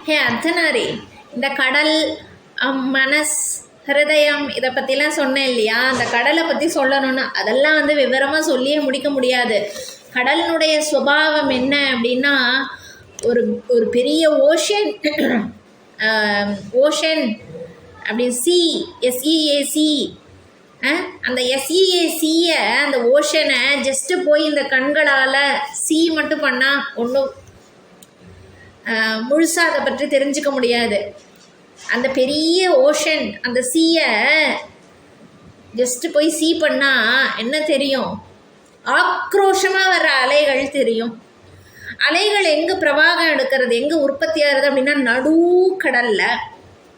ஹே அர்த்தனாரி, இந்த கடல், மனஸ், ஹிருதயம் இதை பற்றிலாம் சொன்னேன் இல்லையா? அந்த கடலை பற்றி சொல்லணும்னா அதெல்லாம் விவரமாக சொல்லியே முடிக்க முடியாது. கடலினுடைய சுபாவம் என்ன அப்படின்னா, ஒரு ஒரு பெரிய ஓஷன் அப்படி எஸ்இஏசி, அந்த எஸ்இஏசியை, அந்த ஓஷனை ஜஸ்ட்டு போய் இந்த கண்களால் மட்டும் பண்ணால் ஒன்றும் முழுசாக அதை பற்றி தெரிஞ்சுக்க முடியாது. அந்த பெரிய ஓஷன், அந்த சீயை ஜஸ்ட்டு போய் பண்ணால் என்ன தெரியும்? ஆக்ரோஷமாக வர்ற அலைகள் தெரியும். அலைகள் எங்கே பிரவாகம் எடுக்கிறது, எங்கே உற்பத்தி ஆகிறது அப்படின்னா நடுக்கடலில்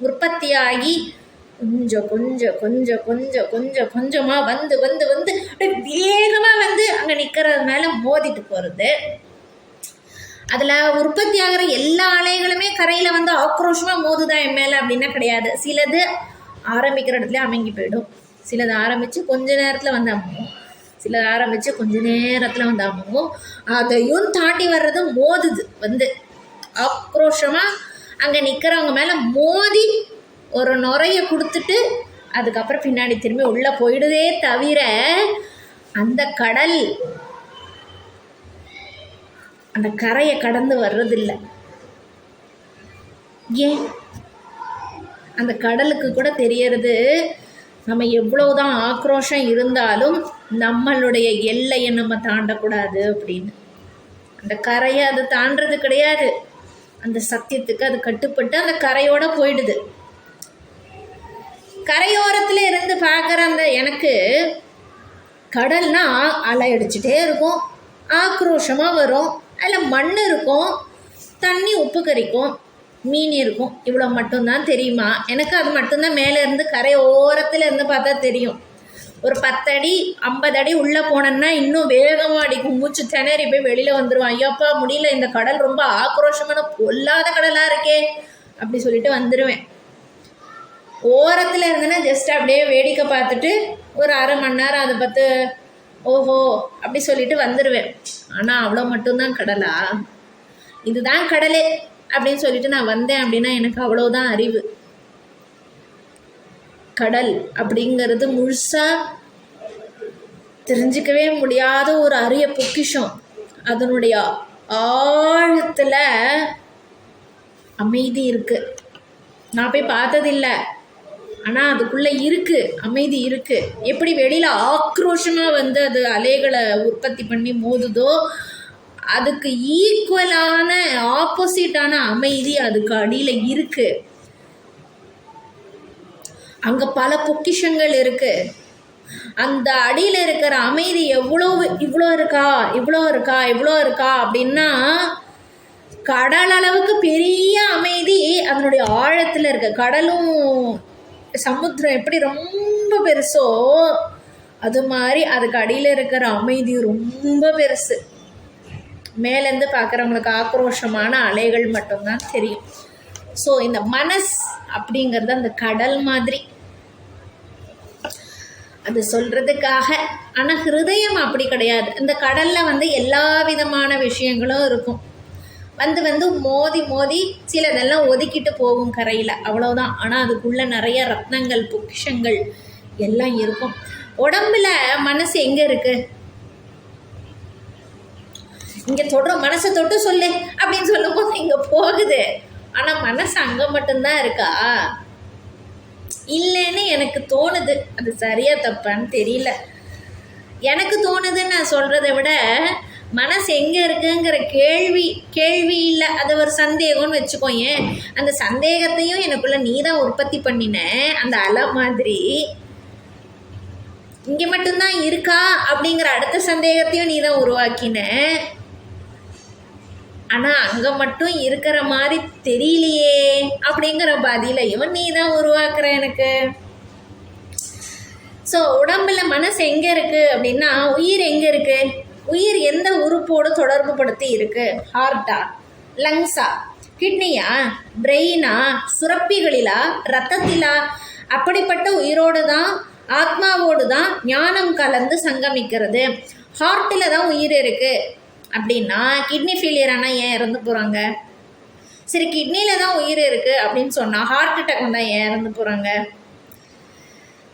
உற்பத்தியாகி கொஞ்சம் கொஞ்சம் கொஞ்சம் கொஞ்சம் கொஞ்சம் கொஞ்சமாக வந்து வந்து வந்து வேகமாக அங்கே நிற்கிறதுனால மோதிட்டு போகிறது. அதில் உற்பத்தி ஆகிற எல்லா அலைகளுமே கரையில் ஆக்ரோஷமாக மோதுதான் என் மேலே அப்படின்னா கிடையாது. சிலது ஆரம்பிக்கிற இடத்துல அமைங்கி போயிடும், சிலது ஆரம்பித்து கொஞ்ச நேரத்தில் அமுங்கும், சிலது ஆரம்பித்து கொஞ்ச நேரத்தில் அமுங்கும். அதையும் தாண்டி வர்றது மோதுது, ஆக்ரோஷமாக அங்கே நிற்கிறவங்க மேலே மோதி ஒரு நுரையை கொடுத்துட்டு அதுக்கப்புறம் பின்னாடி திரும்பி உள்ளே போயிடுதே தவிர அந்த கடல் அந்த கரையை கடந்து வர்றதில்லை. ஏன்? அந்த கடலுக்கு கூட தெரியறது நம்ம எவ்வளோதான் ஆக்ரோஷம் இருந்தாலும் நம்மளுடைய எல்லையை நம்ம தாண்டக்கூடாது அப்படின்னு. அந்த கரையை அது தாண்டது கிடையாது. அந்த சத்தியத்துக்கு அது கட்டுப்பட்டு அந்த கரையோடு போயிடுது. கரையோரத்தில் இருந்து பார்க்குற அந்த எனக்கு கடல்னா அலை அடிச்சுட்டே இருக்கும், ஆக்ரோஷமாக வரும், அதில் மண் இருக்கும், தண்ணி உப்பு கறிக்கும், மீன் இருக்கும், இவ்வளோ மட்டும்தான் தெரியுமா எனக்கு? அது மட்டும்தான் மேலே இருந்து கரை ஓரத்தில் இருந்து பார்த்தா தெரியும். ஒரு 10 அடி 50 அடி உள்ளே போனேன்னா இன்னும் வேகமாக அடிக்கும், மூச்சு திணறி போய் வெளியில் வந்துடுவான். ஐயோப்பா முடியல, இந்த கடல் ரொம்ப ஆக்ரோஷமான பொல்லாத கடலாக இருக்கே அப்படி சொல்லிட்டு வந்துடுவேன். ஓரத்தில் இருந்தேன்னா ஜஸ்ட் அப்படியே வேடிக்கை பார்த்துட்டு ஒரு அரை மணி நேரம் அதை பார்த்து ஓஹோ அப்படி சொல்லிட்டு வந்துடுவேன். ஆனால் அவ்வளோ மட்டும்தான் கடலா? இதுதான் கடலே அப்படின்னு சொல்லிட்டு நான் வந்தேன் அப்படின்னா எனக்கு அவ்வளோதான் அறிவு. கடல் அப்படிங்கிறது முழுசாக தெரிஞ்சிக்கவே முடியாத ஒரு அரிய பொக்கிஷம். அதனுடைய ஆழத்தில் அமைதி இருக்குது. நான் போய் பார்த்ததில்லை, ஆனால் அதுக்குள்ளே இருக்குது, அமைதி இருக்குது. எப்படி வெளியில் ஆக்ரோஷமாக அது அலைகளை உற்பத்தி பண்ணி மோதுதோ அதுக்கு ஈக்குவலான ஆப்போசிட்டான அமைதி அதுக்கு அடியில் இருக்குது. அங்கே பல பொக்கிஷங்கள் இருக்குது. அந்த அடியில் இருக்கிற அமைதி இவ்வளோ இருக்கா அப்படின்னா கடல் அளவுக்கு பெரிய அமைதி அதனுடைய ஆழத்தில் இருக்கு. கடலும் சமுத்திரம் எப்படி ரொம்ப பெருசோ அது மாதிரி அதுக்கு அடியில் இருக்கிற அமைதி ரொம்ப பெருசு. மேலேருந்து பார்க்குறவங்களுக்கு ஆக்ரோஷமான அலைகள் மட்டும்தான் தெரியும். ஸோ இந்த மனஸ் அப்படிங்கிறது அந்த கடல் மாதிரி அது சொல்கிறதுக்காக. ஆனால் ஹிருதயம் அப்படி கிடையாது. இந்த கடலில் எல்லா விதமான விஷயங்களும் இருக்கும். மோதி மோதி சிலதெல்லாம் ஒதுக்கிட்டு போகும் கரையில், அவ்வளோதான். ஆனால் அதுக்குள்ளே நிறைய ரத்னங்கள் பொக்கிஷங்கள் எல்லாம் இருக்கும். உடம்புல மனசு எங்கே இருக்குது? இங்கே தொடுற மனசை தொட்டு சொல்லு அப்படின்னு சொல்லும்போது இங்கே போகுது. ஆனால் மனசு அங்கே மட்டும்தான் இருக்கா இல்லைன்னு எனக்கு தோணுது. அது சரியா தப்பான்னு தெரியல. எனக்கு தோணுதுன்னு நான் சொல்கிறத விட மனசு எங்கே இருக்குங்கிற கேள்வி இல்லை, அது ஒரு சந்தேகம்னு வச்சுக்கோங்க. அந்த சந்தேகத்தையும் எனக்குள்ளே நீ தான் உற்பத்தி பண்ணின. அந்த அலை மாதிரி இங்கே மட்டும்தான் இருக்கா அப்படிங்கிற அடுத்த சந்தேகத்தையும் நீ தான் உருவாக்கின. ஆனால் அங்கே மட்டும் இருக்கிற மாதிரி தெரியலையே அப்படிங்கிற பதிலையும் நீ தான் உருவாக்குற எனக்கு. ஸோ உடம்புல மனசு எங்கே இருக்குது அப்படின்னா உயிர் எங்கே இருக்குது? உயிர் எந்த உறுப்போடு தொடர்பு படுத்தி இருக்குது? ஹார்ட்டா, லங்ஸா, கிட்னியா, பிரெயினா, சுரப்பிகளிலா, ரத்தத்திலா? அப்படிப்பட்ட உயிரோடு தான், ஆத்மாவோடு தான் ஞானம் கலந்து சங்கமிக்கிறது. ஹார்ட்டில் தான் உயிர் இருக்குது அப்படின்னா கிட்னி ஃபெயிலியர் ஆனால் ஏன் இறந்து போகிறாங்க? சரி கிட்னியில் தான் உயிர் இருக்குது அப்படின்னு சொன்னால் ஹார்ட் அட்டாக் வந்தால் ஏன் இறந்து போகிறாங்க?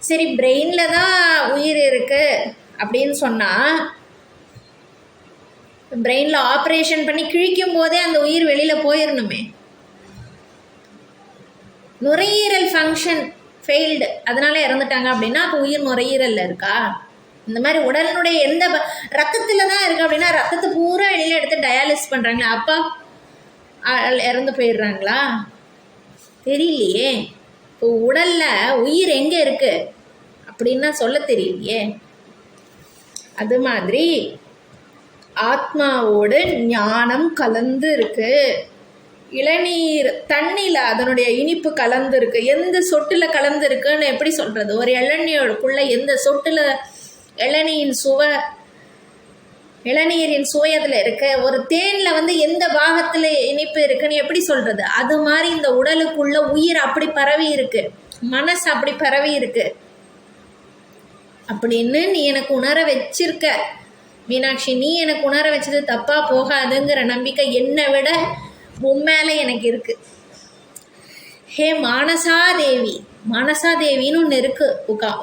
சரி பிரெயினில் தான் உயிர் இருக்குது அப்படின்னு சொன்னால் பிரெயினில் ஆப்ரேஷன் பண்ணி கிழிக்கும் போதே அந்த உயிர் வெளியில் போயிடணுமே. நுரையீரல் ஃபங்க்ஷன் ஃபெயில்டு அதனால இறந்துட்டாங்க அப்படின்னா அப்போ உயிர் நுரையீரலில் இருக்கா? இந்த மாதிரி உடலினுடைய எந்த ரத்தத்தில் தான் இருக்குது அப்படின்னா ரத்தத்தை பூரா வெளியில் எடுத்து டயாலிசிஸ் பண்ணுறாங்களா, அப்பா இறந்து போயிடுறாங்களா? தெரியலையே. இப்போ உடலில் உயிர் எங்கே இருக்குது அப்படின்னா சொல்ல தெரியலையே. அது மாதிரி ஆத்மாவோடு ஞானம் கலந்து இருக்கு. இளநீர் தண்ணியில் அதனுடைய இனிப்பு கலந்து இருக்கு. எந்த சொட்டில் கலந்து இருக்குன்னு எப்படி சொல்கிறது? ஒரு இளநீருக்குள்ளே எந்த சொட்டில் இளநீரின் சுவை அதில் இருக்கு. ஒரு தேனில் எந்த பாகத்தில் இனிப்பு இருக்குன்னு எப்படி சொல்கிறது? அது மாதிரி இந்த உடலுக்குள்ள உயிர் அப்படி பரவி இருக்கு, மனசு அப்படி பரவி இருக்கு அப்படின்னு நீ எனக்கு உணர வச்சிருக்க மீனாட்சி. நீ எனக்கு உணர வச்சது தப்பாக போகாதுங்கிற நம்பிக்கை என்னை விட உண்மையில எனக்கு இருக்கு. ஹே மானசாதேவி, மானசாதேவின்னு ஒன்று இருக்கு,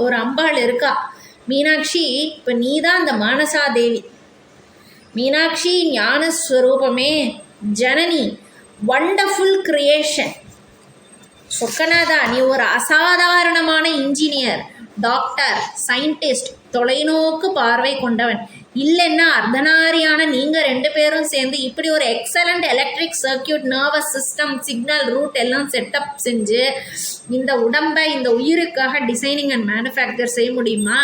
ஒரு அம்பாள் இருக்கா மீனாட்சி. இப்போ நீ தான் அந்த மானசாதேவி. மீனாட்சி ஞானஸ்வரூபமே, ஜனனி, வண்டர்ஃபுல் கிரியேஷன். சொக்கநாதா நீ ஒரு அசாதாரணமான இன்ஜினியர், டாக்டர், சயின்டிஸ்ட், தொலைநோக்கு பார்வை கொண்டவன். இல்லைன்னா அர்த்தநாரியான நீங்கள் 2 பேரும் சேர்ந்து இப்படி ஒரு excellent electric circuit, nervous system, signal route எல்லாம் செட்டப் செஞ்சு இந்த உடம்பை இந்த உயிருக்காக டிசைனிங் அண்ட் மேனுஃபேக்சர் செய்ய முடியுமா?